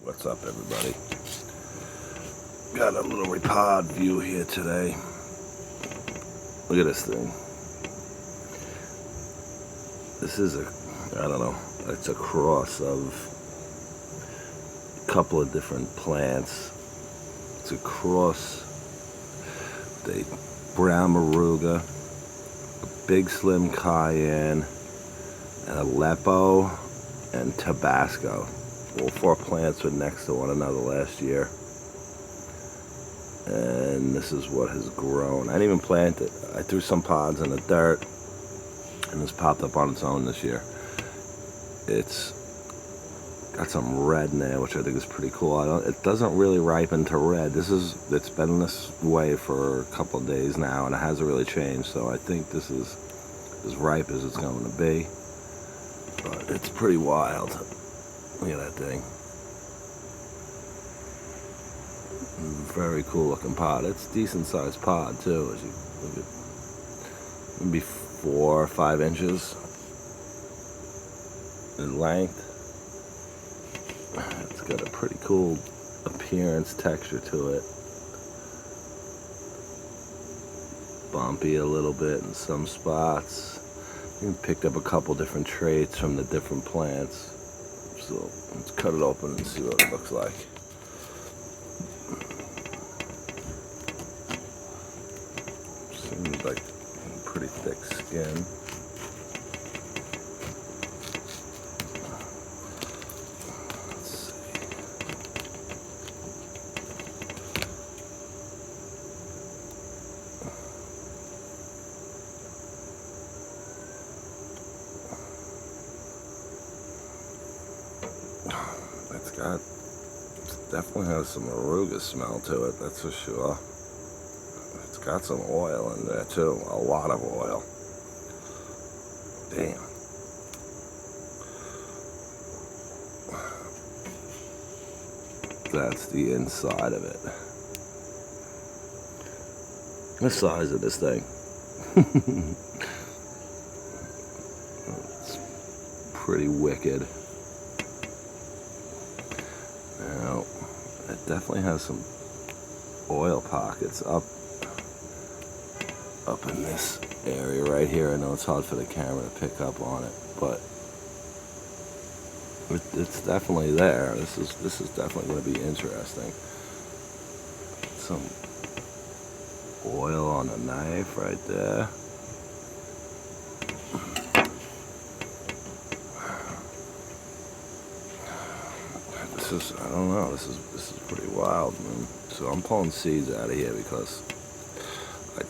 What's up, everybody? Got a little repod view here today. Look at this thing. This is I don't know, it's a cross of a couple of different plants. It's a cross, the brown moruga, a big slim cheyenne, and aleppo, and tobasco. All four plants were next to one another last year. And this is what has grown. I didn't even plant it. I threw some pods in the dirt, and it's popped up on its own this year. It's got some red in there, which I think is pretty cool. It doesn't really ripen to red. It's been this way for a couple of days now, and it hasn't really changed. So I think this is as ripe as it's going to be. But it's pretty wild. Look at that thing. Very cool looking pod. It's a decent sized pod too, as you look at. Maybe 4 or 5 inches in length. It's got a pretty cool appearance, texture to it. Bumpy a little bit in some spots. You picked up a couple different traits from the different plants. So let's cut it open and see what it looks like. Seems like pretty thick skin. Let's see. It definitely has some moruga smell to it, that's for sure. It's got some oil in there too, a lot of oil. Damn. That's the inside of it. The size of this thing. It's pretty wicked. Now, it definitely has some oil pockets up in this area right here. I know it's hard for the camera to pick up on it, but it's definitely there. This is definitely going to be interesting. Some oil on the knife right there. I don't know, this is pretty wild, man. So I'm pulling seeds out of here because I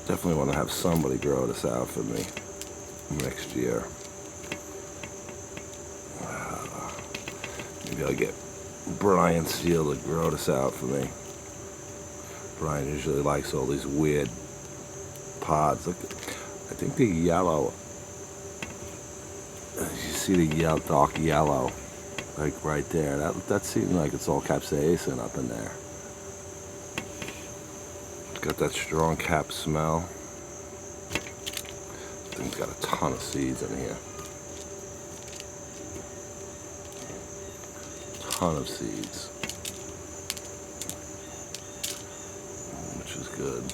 definitely want to have somebody grow this out for me next year. Maybe I'll get Brian Steele to grow this out for me. Brian usually likes all these weird pods. Look, I think the yellow, you see the dark yellow, like right there. That seems like it's all capsaicin up in there. It's got that strong cap smell. This thing's got a ton of seeds in here. Ton of seeds, which is good.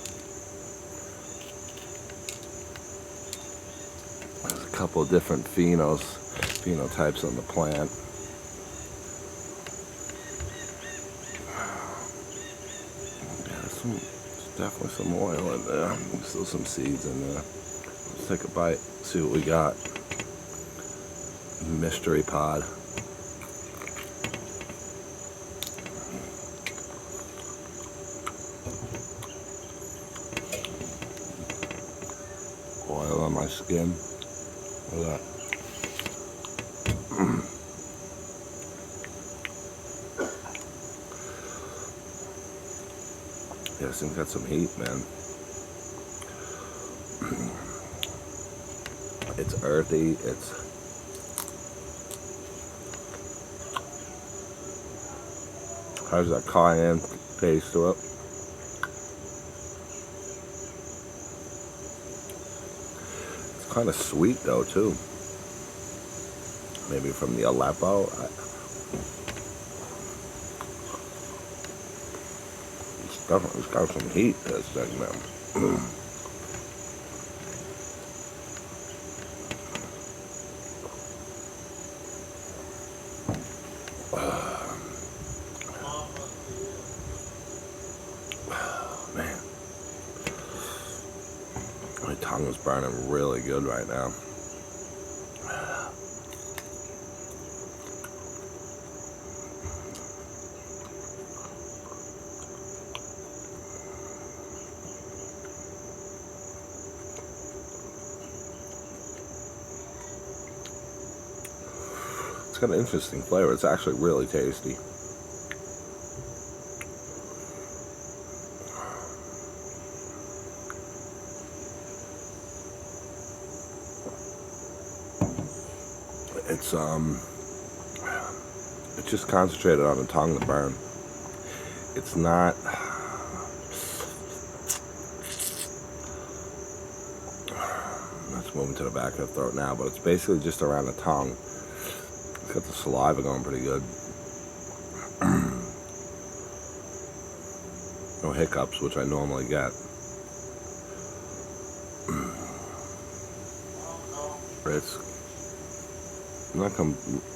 There's a couple of different phenotypes on the plant. There's definitely some oil in there. There's still some seeds in there. Let's take a bite, see what we got. Mystery pod. Oil on my skin. Look at that. Yeah, this thing's got some heat, man. It's earthy. Has that cayenne taste to it. kind of sweet though too. Maybe from the Aleppo. Definitely, it's got some heat to this thing, man. Man, my tongue is burning really good right now. It's got an interesting flavor. It's actually really tasty. It's just concentrated on the tongue to burn. It's not. Let's move into the back of the throat now, but it's basically just around the tongue. It's got the saliva going pretty good. No hiccups, which I normally get.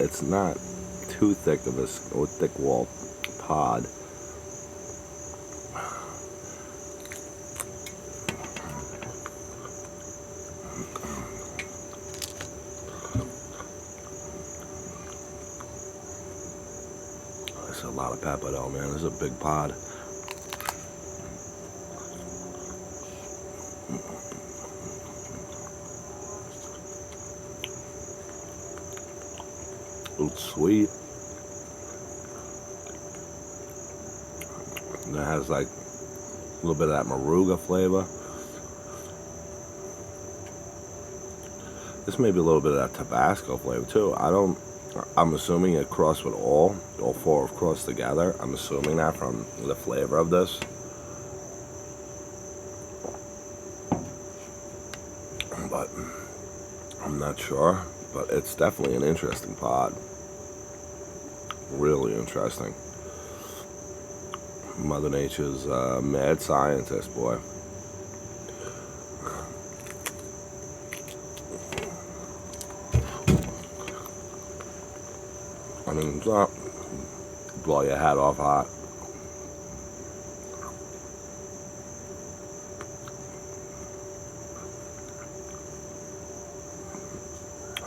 It's not too thick of a thick walled pod. That's a lot of pepper though, man. This is a big pod. It's sweet. And it has like a little bit of that moruga flavor. This may be a little bit of that Tabasco flavor too. I'm assuming it crossed with all four have crossed together. I'm assuming that from the flavor of this. But I'm not sure. But it's definitely an interesting pod. Really interesting. Mother Nature's mad scientist, boy. I mean, it's not blow your hat off hot.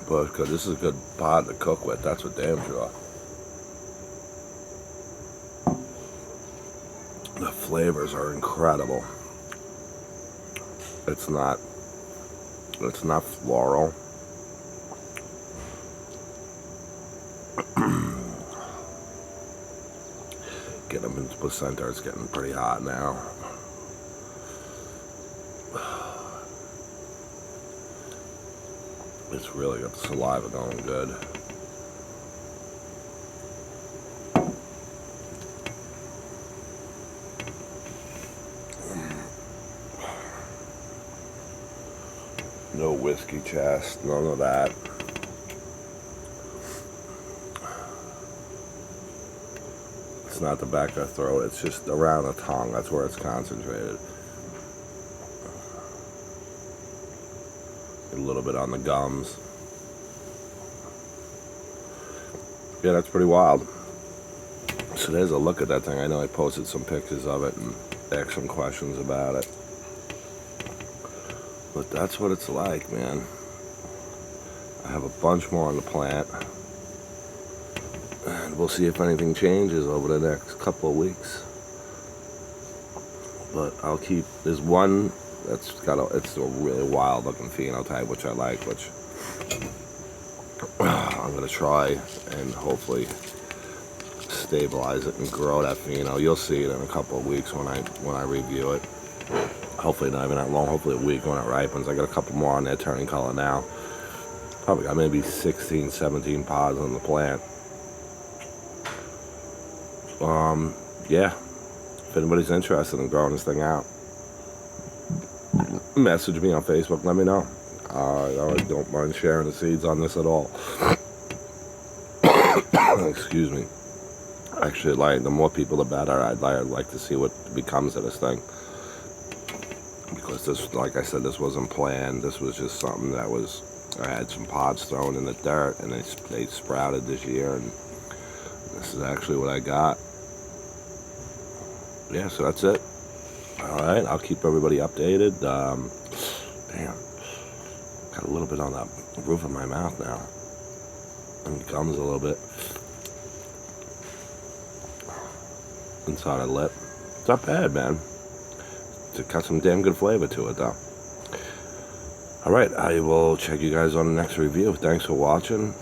But it's good. This is a good pod to cook with, that's for damn sure. The flavors are incredible. It's not floral. Get them into placenta. It's getting pretty hot now. It's really got the saliva going good. No whiskey chest, none of that. It's not the back of the throat, it's just around the tongue. That's where it's concentrated. A little bit on the gums. Yeah, that's pretty wild. So there's a look at that thing. I know I posted some pictures of it and asked some questions about it. But that's what it's like, man. I have a bunch more on the plant. And we'll see if anything changes over the next couple of weeks. But I'll keep, there's one that's it's a really wild looking phenotype, which I like, which I'm gonna try and hopefully stabilize it and grow that pheno. You'll see it in a couple of weeks when I review it. Hopefully not even that long, hopefully a week when it ripens. I got a couple more on there turning color now. Probably got maybe 16, 17 pods on the plant. Yeah, if anybody's interested in growing this thing out, message me on Facebook, let me know. I don't mind sharing the seeds on this at all. Excuse me. Actually, like, the more people the better. I'd like to see what becomes of this thing, because this, like I said, this wasn't planned. This was just something that was, I had some pods thrown in the dirt, and they sprouted this year, and this is actually what I got. Yeah, so that's it. All right, I'll keep everybody updated. Damn, got a little bit on the roof of my mouth now, and gums a little bit. Inside a lip. It's not bad, man. It's got some damn good flavor to it, though. Alright, I will check you guys on the next review. Thanks for watching.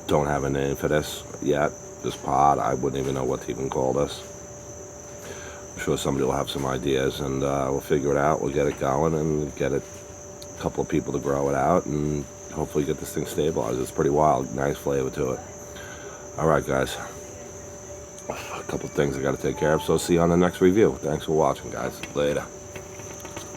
Don't have a name for this yet. This pod, I wouldn't even know what to even call this. I'm sure somebody will have some ideas, and we'll figure it out. We'll get it going and get a couple of people to grow it out, and hopefully get this thing stabilized. It's pretty wild. Nice flavor to it. Alright, guys. A couple things I got to take care of, so see you on the next review. Thanks for watching, guys. Later.